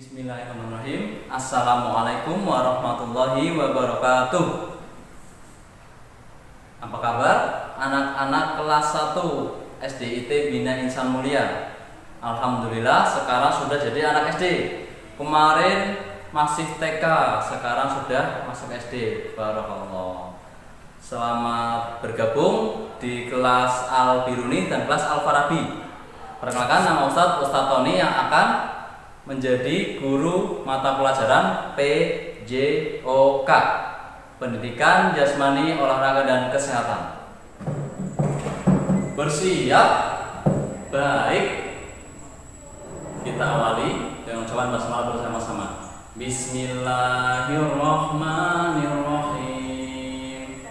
Bismillahirrahmanirrahim. Assalamualaikum warahmatullahi wabarakatuh. Apa kabar anak-anak kelas 1 SDIT Bina Insan Mulia? Alhamdulillah sekarang sudah jadi anak SD. Kemarin masih TK, sekarang sudah masuk SD. Barakallah. Selamat bergabung di kelas Al-Biruni dan kelas Al-Farabi. Perkenalkan, nama Ustadz Tony yang akan menjadi guru mata pelajaran PJOK, Pendidikan Jasmani, Olahraga dan Kesehatan. Bersiap? Baik. Kita awali dengan ucapan basmalah bersama-sama. Bismillahirrahmanirrahim.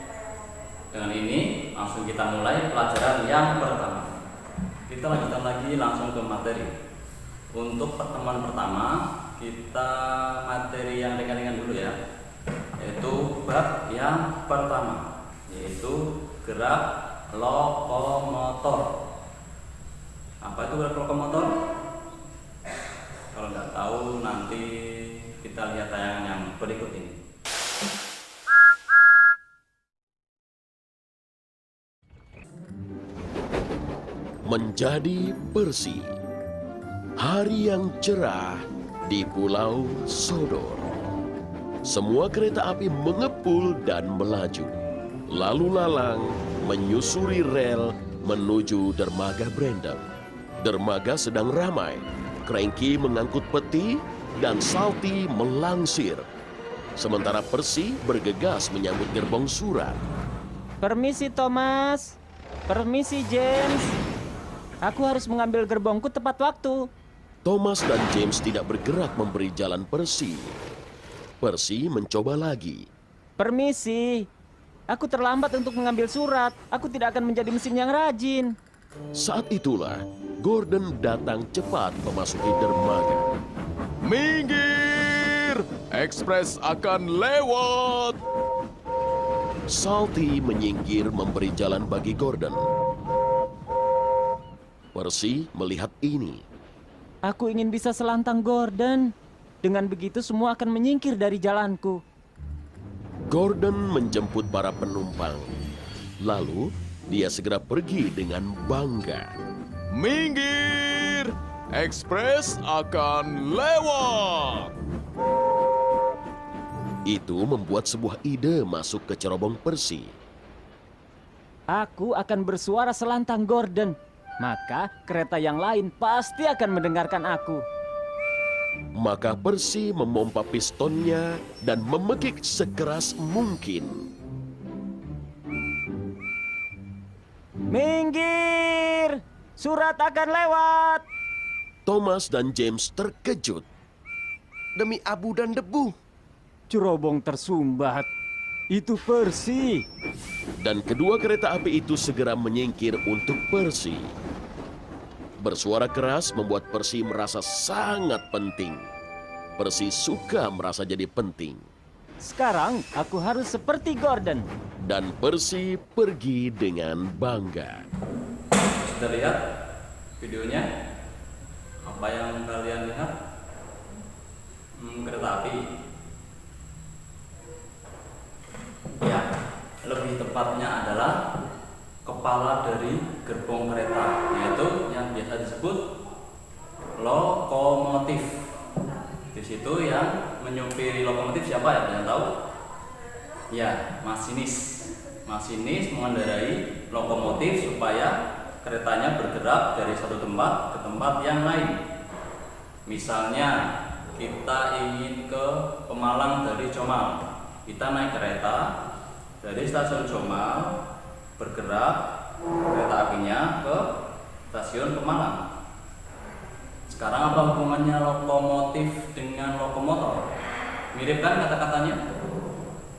Dengan ini langsung kita mulai pelajaran yang pertama. Kita lanjutkan lagi langsung ke materi. Untuk pertemuan pertama, kita materi yang ringan-ringan dulu ya, yaitu bab yang pertama, yaitu gerak lokomotor. Apa itu gerak lokomotor? Kalau nggak tahu, nanti kita lihat tayangan yang berikut ini. Menjadi bersih. Hari yang cerah di Pulau Sodor. Semua kereta api mengepul dan melaju. Lalu lalang menyusuri rel menuju dermaga Brendel. Dermaga sedang ramai. Krengki mengangkut peti dan Salty melangsir. Sementara Percy bergegas menyambut gerbong surat. Permisi Thomas. Permisi James. Aku harus mengambil gerbongku tepat waktu. Thomas dan James tidak bergerak memberi jalan Percy. Percy mencoba lagi. Permisi. Aku terlambat untuk mengambil surat. Aku tidak akan menjadi mesin yang rajin. Saat itulah Gordon datang cepat memasuki dermaga. Minggir! Ekspres akan lewat! Salty menyingkir memberi jalan bagi Gordon. Percy melihat ini. Aku ingin bisa selantang Gordon. Dengan begitu semua akan menyingkir dari jalanku. Gordon menjemput para penumpang. Lalu dia segera pergi dengan bangga. Minggir! Ekspres akan lewat! Itu membuat sebuah ide masuk ke cerobong Percy. Aku akan bersuara selantang Gordon. Maka kereta yang lain pasti akan mendengarkan aku. Maka Percy memompa pistonnya dan memekik sekeras mungkin. Minggir! Surat akan lewat! Thomas dan James terkejut. Demi abu dan debu. Cerobong tersumbat. Itu Percy. Dan kedua kereta api itu segera menyingkir untuk Percy. Bersuara keras membuat Percy merasa sangat penting. Percy suka merasa jadi penting. Sekarang aku harus seperti Gordon. Dan Percy pergi dengan bangga. Sudah lihat videonya? Apa yang kalian lihat? Kereta api. Ya, lebih tepatnya adalah kepala dari gerbong kereta, yaitu yang biasa disebut lokomotif. Di situ yang menyupiri lokomotif siapa ya? Kalian tahu? Ya, masinis. Masinis mengendarai lokomotif supaya keretanya bergerak dari satu tempat ke tempat yang lain. Misalnya kita ingin ke Pemalang dari Comal. Kita naik kereta dari stasiun Comal, bergerak kereta apinya ke stasiun Pemalang. Sekarang apa hubungannya lokomotif dengan lokomotor? Mirip kan kata-katanya?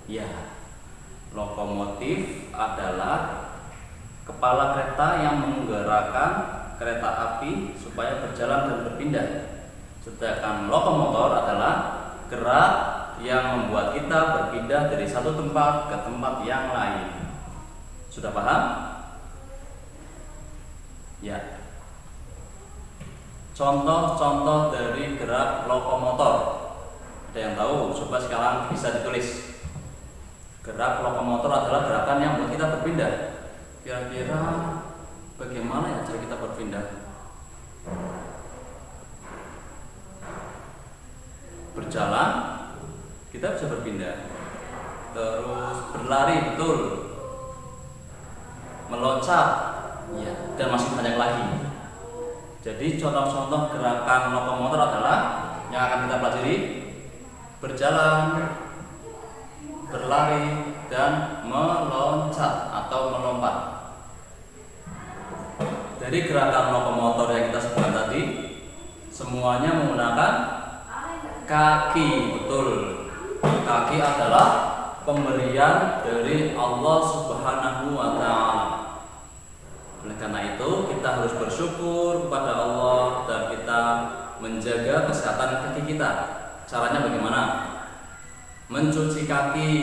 Ya, lokomotif adalah kepala kereta yang menggerakkan kereta api supaya berjalan dan berpindah. Sedangkan lokomotor adalah gerak yang membuat kita berpindah dari satu tempat ke tempat yang lain. Sudah paham? Ya. contoh-contoh dari gerak lokomotor. Ada yang tahu? Coba sekarang bisa ditulis. Gerak lokomotor adalah gerakan yang membuat kita berpindah. Kira-kira bagaimana ya cara kita berpindah? Berjalan, kita bisa berpindah. Terus berlari, betul. Meloncat, ya, dan masih banyak lagi. Jadi contoh-contoh gerakan lokomotor adalah yang akan kita pelajari: berjalan, berlari, dan meloncat atau melompat. Dari gerakan lokomotor yang kita sebutkan tadi, semuanya menggunakan kaki, betul. Kaki adalah pemberian dari Allah Subhanahu wa Ta'ala. Oleh karena itu, kita harus bersyukur kepada Allah dan kita menjaga kesehatan kaki kita. Caranya bagaimana? Mencuci kaki.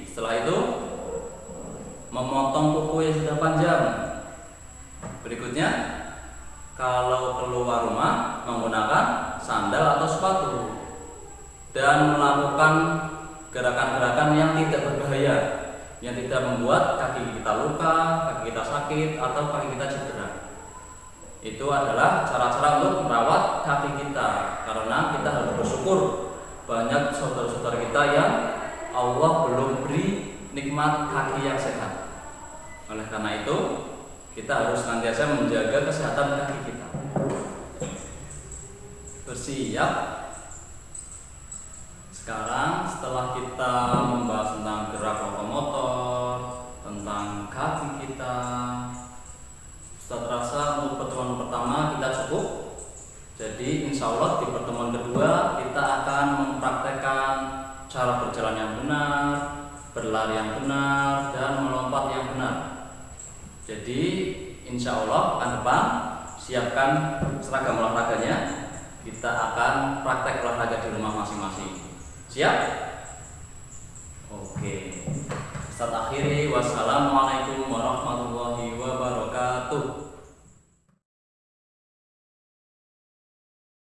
Setelah itu, memotong kuku yang sudah panjang. Berikutnya, kalau keluar rumah menggunakan sandal atau sepatu dan melakukan gerakan-gerakan yang tidak berbahaya, yang tidak membuat kaki kita luka, kaki kita sakit, atau kaki kita cedera. Itu adalah cara-cara untuk merawat kaki kita, karena kita harus bersyukur banyak saudara-saudara kita yang Allah belum beri nikmat kaki yang sehat. Oleh karena itu, kita harus senantiasa menjaga kesehatan kaki kita. Bersiap. Sekarang setelah kita membahas tentang gerak lokomotor, tentang kaki kita, Ustaz rasa untuk pertemuan pertama kita cukup. Jadi insya Allah di pertemuan kedua kita akan mempraktekkan cara berjalan yang benar, berlari yang benar, dan melompat yang benar. Jadi insya Allah pekan depan siapkan seragam olahraganya. Kita akan praktek olahraga di rumah masing-masing. Siap? Oke. Ustaz akhiri. Wassalamualaikum